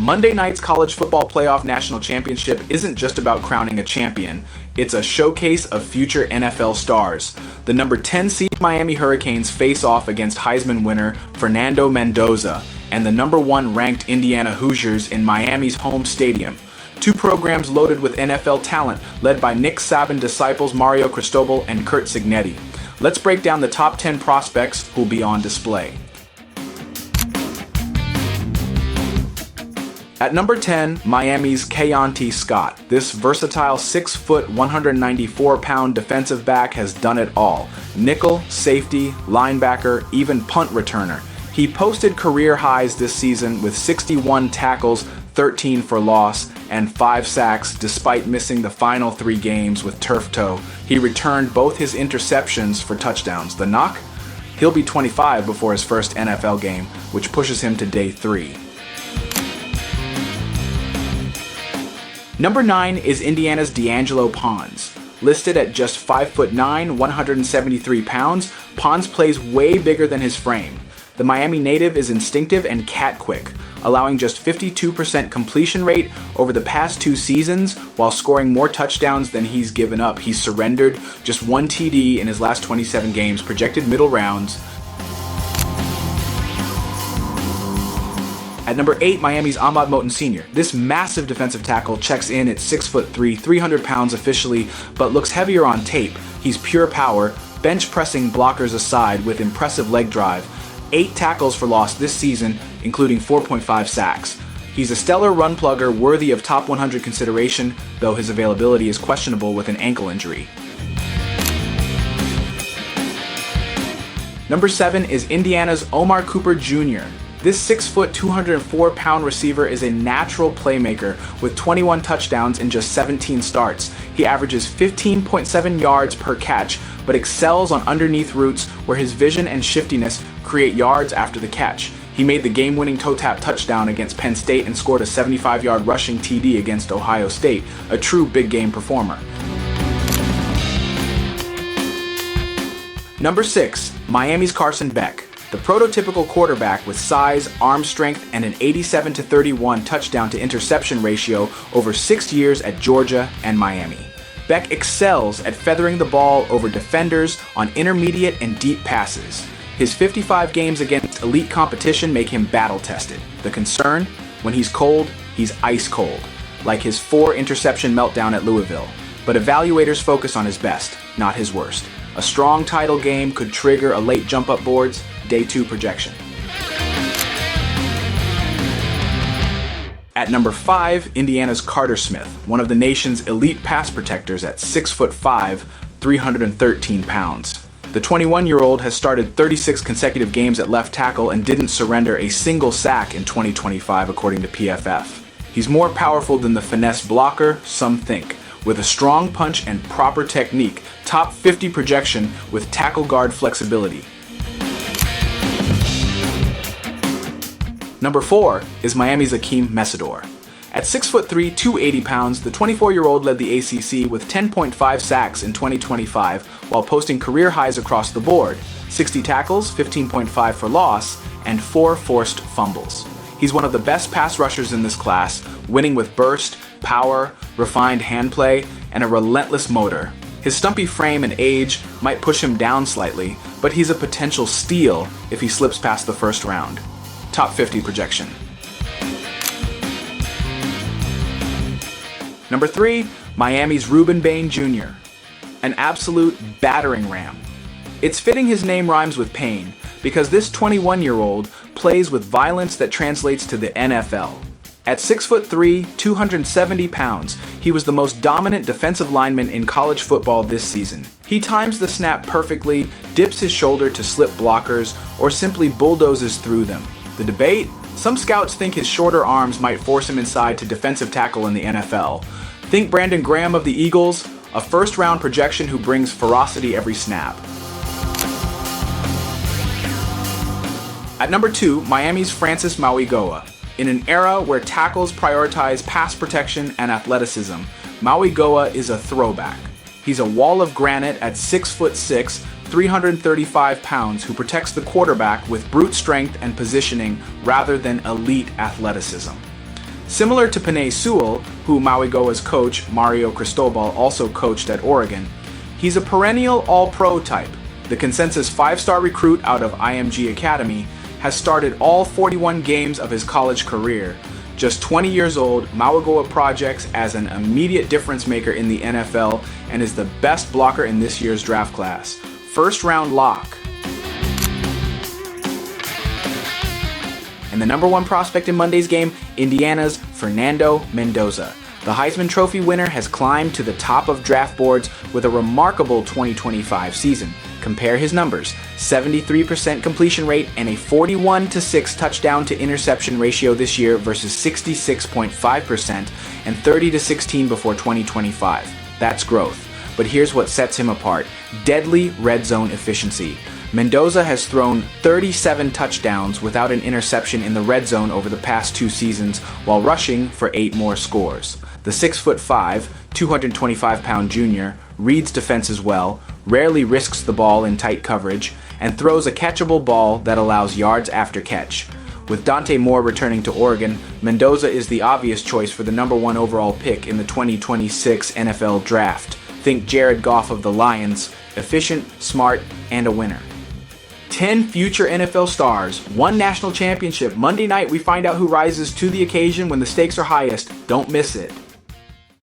Monday night's College Football Playoff National Championship isn't just about crowning a champion. It's a showcase of future NFL stars. The number 10 seed Miami Hurricanes face off against Heisman winner Fernando Mendoza and the number 1 ranked Indiana Hoosiers in Miami's home stadium. Two programs loaded with NFL talent led by Nick Saban disciples Mario Cristobal and Curt Cignetti. Let's break down the top 10 prospects who'll be on display. At number 10, Miami's Keontae Scott. This versatile 6', 194-pound defensive back has done it all. Nickel, safety, linebacker, even punt returner. He posted career highs this season with 61 tackles, 13 for loss, and 5 sacks despite missing the final 3 games with turf toe. He returned both his interceptions for touchdowns. The knock? He'll be 25 before his first NFL game, which pushes him to day 3. Number 9 is Indiana's D'Angelo Pons. Listed at just 5'9", 173 pounds, Pons plays way bigger than his frame. The Miami native is instinctive and cat-quick, allowing just 52% completion rate over the past 2 seasons while scoring more touchdowns than he's given up. He's surrendered just 1 TD in his last 27 games, projected middle rounds. At number 8, Miami's Ahmad Moten Sr. This massive defensive tackle checks in at 6'3", 300 pounds officially, but looks heavier on tape. He's pure power, bench pressing blockers aside with impressive leg drive. 8 tackles for loss this season, including 4.5 sacks. He's a stellar run plugger worthy of top 100 consideration, though his availability is questionable with an ankle injury. Number 7 is Indiana's Omar Cooper Jr. This 6', 204-pound receiver is a natural playmaker with 21 touchdowns in just 17 starts. He averages 15.7 yards per catch, but excels on underneath routes where his vision and shiftiness create yards after the catch. He made the game-winning toe-tap touchdown against Penn State and scored a 75-yard rushing TD against Ohio State, a true big-game performer. Number 6, Miami's Carson Beck. The prototypical quarterback with size, arm strength, and an 87-31 touchdown to interception ratio over 6 years at Georgia and Miami. Beck excels at feathering the ball over defenders on intermediate and deep passes. His 55 games against elite competition make him battle-tested. The concern? When he's cold, he's ice cold, like his 4-interception meltdown at Louisville. But evaluators focus on his best, not his worst. A strong title game could trigger a late jump-up boards, day 2 projection. At number 5, Indiana's Carter Smith, one of the nation's elite pass protectors at 6'5", 313 pounds. The 21-year-old has started 36 consecutive games at left tackle and didn't surrender a single sack in 2025, according to PFF. He's more powerful than the finesse blocker some think. With a strong punch and proper technique, top 50 projection with tackle guard flexibility. Number 4 is Miami's Akheem Mesidor. At 6'3", 280 pounds, the 24-year-old led the ACC with 10.5 sacks in 2025 while posting career highs across the board, 60 tackles, 15.5 for loss, and 4 forced fumbles. He's one of the best pass rushers in this class, winning with burst, power, refined hand play, and a relentless motor. His stumpy frame and age might push him down slightly, but he's a potential steal if he slips past the first round. Top 50 projection. Number 3, Miami's Rueben Bain Jr. An absolute battering ram. It's fitting his name rhymes with pain, because this 21-year-old plays with violence that translates to the NFL. At 6'3", 270 pounds, he was the most dominant defensive lineman in college football this season. He times the snap perfectly, dips his shoulder to slip blockers, or simply bulldozes through them. The debate? Some scouts think his shorter arms might force him inside to defensive tackle in the NFL. Think Brandon Graham of the Eagles, a first-round projection who brings ferocity every snap. At number 2, Miami's Francis Mauigoa. In an era where tackles prioritize pass protection and athleticism, Mauigoa is a throwback. He's a wall of granite at 6'6", 335 pounds who protects the quarterback with brute strength and positioning rather than elite athleticism. Similar to Penei Sewell, who Mauigoa's coach, Mario Cristobal, also coached at Oregon, he's a perennial all-pro type. The consensus 5-star recruit out of IMG Academy has started all 41 games of his college career. Just 20 years old, Mauigoa projects as an immediate difference maker in the NFL and is the best blocker in this year's draft class. First-round lock. And the number 1 prospect in Monday's game, Indiana's Fernando Mendoza. The Heisman Trophy winner has climbed to the top of draft boards with a remarkable 2025 season. Compare his numbers: 73% completion rate and a 41-6 touchdown to interception ratio this year versus 66.5% and 30-16 before 2025. That's growth. But here's what sets him apart: deadly red zone efficiency. Mendoza has thrown 37 touchdowns without an interception in the red zone over the past 2 seasons, while rushing for 8 more scores. The 6'5", 225-pound junior reads defenses well, rarely risks the ball in tight coverage, and throws a catchable ball that allows yards after catch. With Dante Moore returning to Oregon, Mendoza is the obvious choice for the number 1 overall pick in the 2026 NFL Draft. Think Jared Goff of the Lions: efficient, smart, and a winner. 10 future NFL stars, 1 national championship. Monday night we find out who rises to the occasion when the stakes are highest. Don't miss it.